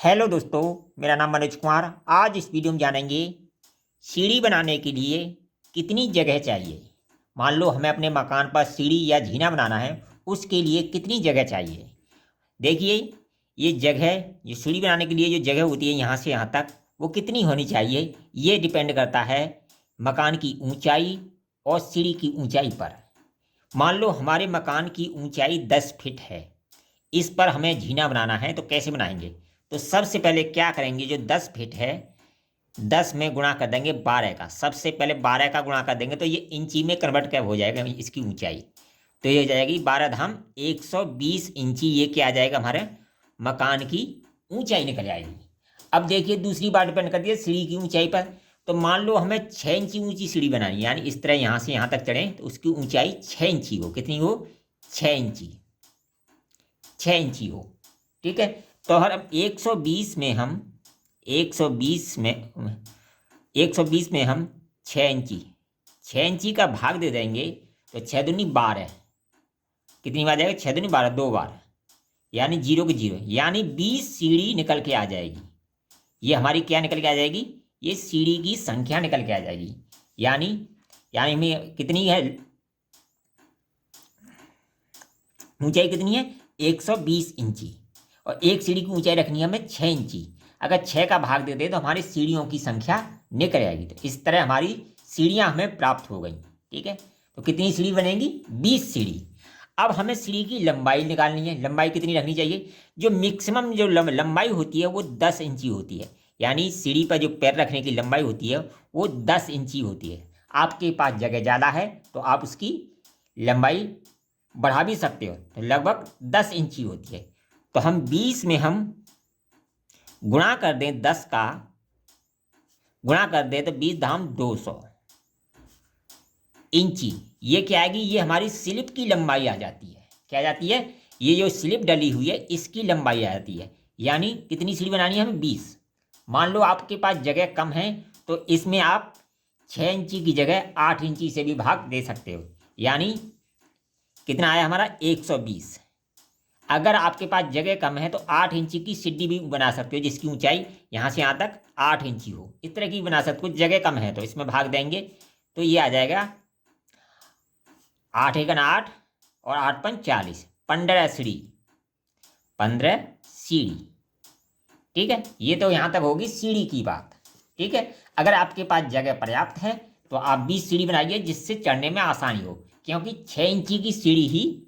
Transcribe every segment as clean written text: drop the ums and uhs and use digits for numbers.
Hello दोस्तों, मेरा नाम मनोज कुमार। आज इस वीडियो में जानेंगे सीढ़ी बनाने के लिए कितनी जगह चाहिए। मान लो हमें अपने मकान पर सीढ़ी या जीना बनाना है, उसके लिए कितनी जगह चाहिए। देखिए, ये जगह, ये सीढ़ी बनाने के लिए जो जगह होती है यहाँ से यहाँ तक, वो कितनी होनी चाहिए, ये डिपेंड करता है मकान की ऊंचाई और सीढ़ी की ऊंचाई पर। मान लो हमारे मकान की ऊंचाई 10 फीट है, इस पर हमें जीना बनाना है, तो कैसे बनाएंगे। तो सबसे पहले क्या करेंगे, जो 10 फीट है 10 में गुणा कर देंगे 12 का। सबसे पहले 12 का गुणा कर देंगे तो ये इंची में कन्वर्ट कर हो जाएगा इसकी ऊंचाई। तो ये हो जाएगी 12 धाम 120 इंची। ये क्या आ जाएगा, हमारे मकान की ऊंचाई निकल जाएगी। अब देखिए, दूसरी बात डिपेंड करती है सीढ़ी की ऊंचाई पर। तो मान लो हमें 6 इंची ऊंची सीढ़ी बनानी है, यानी इस तरह यहाँ से यहाँ तक चढ़ें तो उसकी ऊंचाई 6 इंची हो। कितनी हो? 6 इंची। 6 इंची हो, ठीक है। तो हर 120 में हम 120 में 120 में हम 6 इंची का भाग दे देंगे तो 6 दूनी 12। कितनी बार जाएगा? 6 दूनी 12, 2 बार, यानी 0 के 0, यानी 20 सीढ़ी निकल के आ जाएगी। ये हमारी क्या निकल के आ जाएगी? ये सीढ़ी की संख्या निकल के आ जाएगी। यानी यानी में कितनी है ऊंचाई? कितनी है? 120 इंची। और एक सीढ़ी की ऊंचाई रखनी है हमें 6 इंची। अगर 6 का भाग दे दे तो हमारी सीढ़ियों की संख्या निकल आएगी। तो इस तरह हमारी सीढ़ियां हमें प्राप्त हो गई, ठीक है। तो कितनी सीढ़ी बनेगी? 20 सीढ़ी। अब हमें सीढ़ी की लंबाई निकालनी है। लंबाई कितनी रखनी चाहिए? जो मैक्सिमम जो लंबाई होती है वो 10 इंची होती है। यानी सीढ़ी पर जो पैर रखने की लंबाई होती है वो 10 इंची होती है। आपके पास जगह ज़्यादा है तो आप उसकी लंबाई बढ़ा भी सकते हो, तो लगभग 10 इंची होती है। तो हम 20 में हम गुणा कर दें, 10 का गुणा कर दें तो 20 धाम 200 इंची। ये क्या आएगी? ये हमारी स्लिप की लंबाई आ जाती है। क्या आ जाती है? ये जो स्लिप डली हुई है इसकी लंबाई आ जाती है। यानी कितनी सीढ़ी बनानी है हमें? 20। मान लो आपके पास जगह कम है तो इसमें आप 6 इंची की जगह 8 इंची से भी भाग दे सकते हो। यानी कितना आया हमारा? 120। अगर आपके पास जगह कम है तो 8 इंची की सीढ़ी भी बना सकते हो, जिसकी ऊंचाई यहाँ से यहाँ तक 8 इंची हो। इस तरह की बना सकते हो। जगह कम है तो इसमें भाग देंगे तो ये आ जाएगा 8 एकन 8 और 8 पन 40, 15 सीढ़ी। 15 सीढ़ी, ठीक है। ये तो यहाँ तक होगी सीढ़ी की बात, ठीक है। अगर आपके पास जगह पर्याप्त है तो आप 20 सीढ़ी बनाइए, जिससे चढ़ने में आसानी हो। क्योंकि 6 इंची की सीढ़ी ही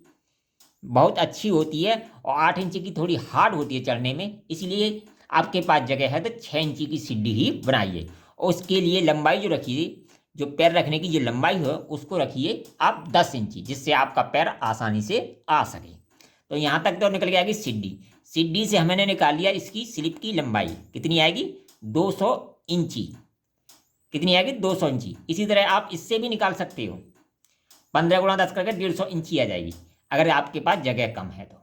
बहुत अच्छी होती है और 8 इंची की थोड़ी हार्ड होती है चढ़ने में। इसलिए आपके पास जगह है तो 6 इंची की सीढ़ी ही बनाइए। और उसके लिए लंबाई जो रखिए, जो पैर रखने की जो लंबाई हो उसको रखिए आप 10 इंची, जिससे आपका पैर आसानी से आ सके। तो यहाँ तक तो निकल के आएगी सीढ़ी। सीढ़ी से हमने निकाल लिया इसकी स्लिप की लंबाई। कितनी आएगी? 200 इंची। कितनी आएगी? 200 इंची। इसी तरह आप इससे भी निकाल सकते हो। 15 गुणा 10 करके 150 इंची आ जाएगी, अगर आपके पास जगह कम है तो।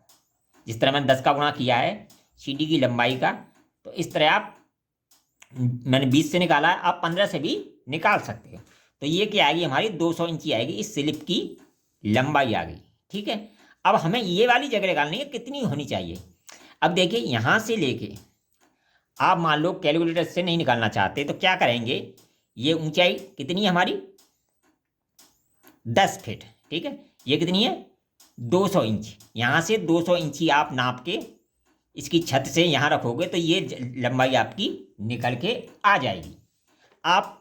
जिस तरह मैंने 10 का गुणा किया है सीढ़ी की लंबाई का, तो इस तरह आप, मैंने 20 से निकाला है, आप 15 से भी निकाल सकते हो। तो ये क्या आएगी हमारी? 200 इंची आएगी। इस स्लिप की लंबाई आ गई, ठीक है। अब हमें ये वाली जगह निकालनी है, कितनी होनी चाहिए। अब देखिए, यहाँ से लेके आप मान लो कैलकुलेटर से नहीं निकालना चाहते तो क्या करेंगे, ये ऊंचाई कितनी है हमारी? 10 फीट, ठीक है। ये कितनी है? 200 इंच। यहाँ से 200 इंची आप नाप के इसकी छत से यहाँ रखोगे तो ये लंबाई आपकी निकल के आ जाएगी। आप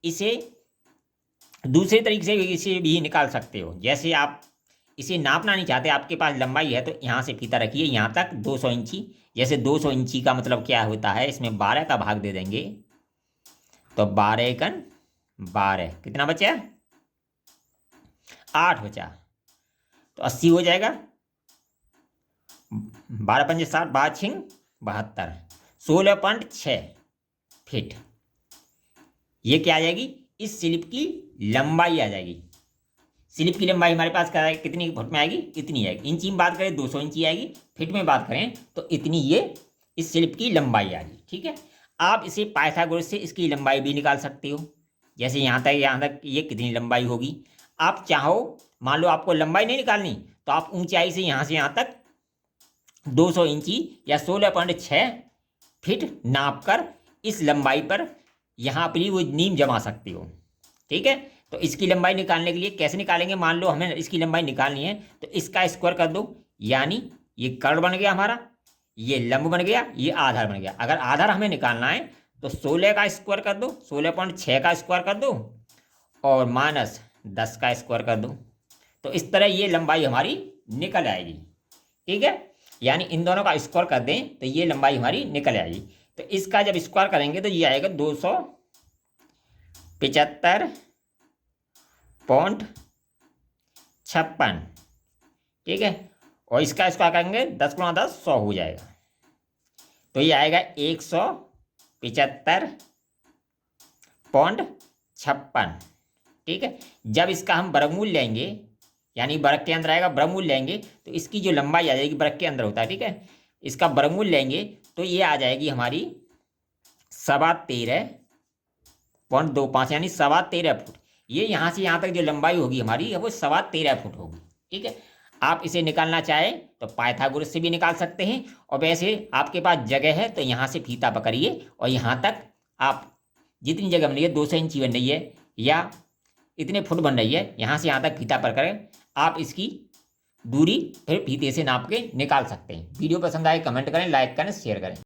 इसे दूसरे तरीके से इसे भी निकाल सकते हो। जैसे आप इसे नापना नहीं चाहते, आपके पास लंबाई है तो यहाँ से फीता रखिए यहाँ तक 200 इंची। जैसे 200 इंची का मतलब क्या होता है, इसमें 12 का भाग दे देंगे तो 12 एकन 12, कितना बचा? 8 बचा, तो 80 हो जाएगा। 12 पंजे 60, 12 छिंग 72, 16.6 फीट। ये क्या आ जाएगी? इस स्लिप की लंबाई आ जाएगी। स्लिप की लंबाई हमारे पास क्या है? कितनी फुट में आएगी? इतनी आएगी। इंची में बात करें 200 इंची आएगी, फीट में बात करें तो इतनी ये इस स्लिप की लंबाई आएगी, ठीक है। आप इसे पाइथागोरस से इसकी लंबाई भी निकाल सकते हो। जैसे यहाँ तक ये कितनी लंबाई होगी। आप चाहो, मान लो आपको लंबाई नहीं निकालनी तो आप ऊंचाई से यहाँ तक 200 इंची या 16.6 फिट नाप कर इस लंबाई पर यहाँ पर ही वो नीम जमा सकते हो। ठीक है, तो इसकी लंबाई निकालने के लिए कैसे निकालेंगे, मान लो हमें इसकी लंबाई निकालनी है तो इसका स्क्वायर कर दो, यानी ये कर्ण बन गया हमारा, ये लंब बन गया, ये आधार बन गया। अगर आधार हमें निकालना है तो 16 का स्क्वायर कर दो, 16.6 का स्क्वायर कर दो और माइनस 10 का स्क्वायर कर दो। तो इस तरह ये लंबाई हमारी निकल आएगी। ठीक है, यानी इन दोनों का स्क्वायर कर दें तो ये लंबाई हमारी निकल आएगी। तो इसका जब स्क्वायर करेंगे तो ये आएगा 275.56। ठीक है, और इसका स्क्वायर करेंगे 10 गुणा 10 100 हो जाएगा, तो ये आएगा 175.56। ठीक है, जब इसका हम वर्गमूल लेंगे, यानी वर्ग के अंदर आएगा वर्गमूल लेंगे तो इसकी जो लंबाई आ जाएगी, वर्ग के अंदर होता है, ठीक है, इसका वर्गमूल लेंगे तो ये आ जाएगी हमारी 13.25, यानी 13.25 फुट। ये यहाँ से यहाँ तक जो लंबाई होगी हमारी वो 13.25 फुट होगी। ठीक है, आप इसे निकालना चाहें तो पाइथागोरस से भी निकाल सकते हैं, और वैसे आपके पास जगह है तो यहाँ से फीता पकड़िए और यहाँ तक आप जितनी जगह बन रही है 200 इंची बन रही है या इतने फुट बन रही है, यहाँ से यहाँ तक फीता पकड़ आप इसकी दूरी फिर फीते से नाप के निकाल सकते हैं। वीडियो पसंद आए कमेंट करें, लाइक करें, शेयर करें।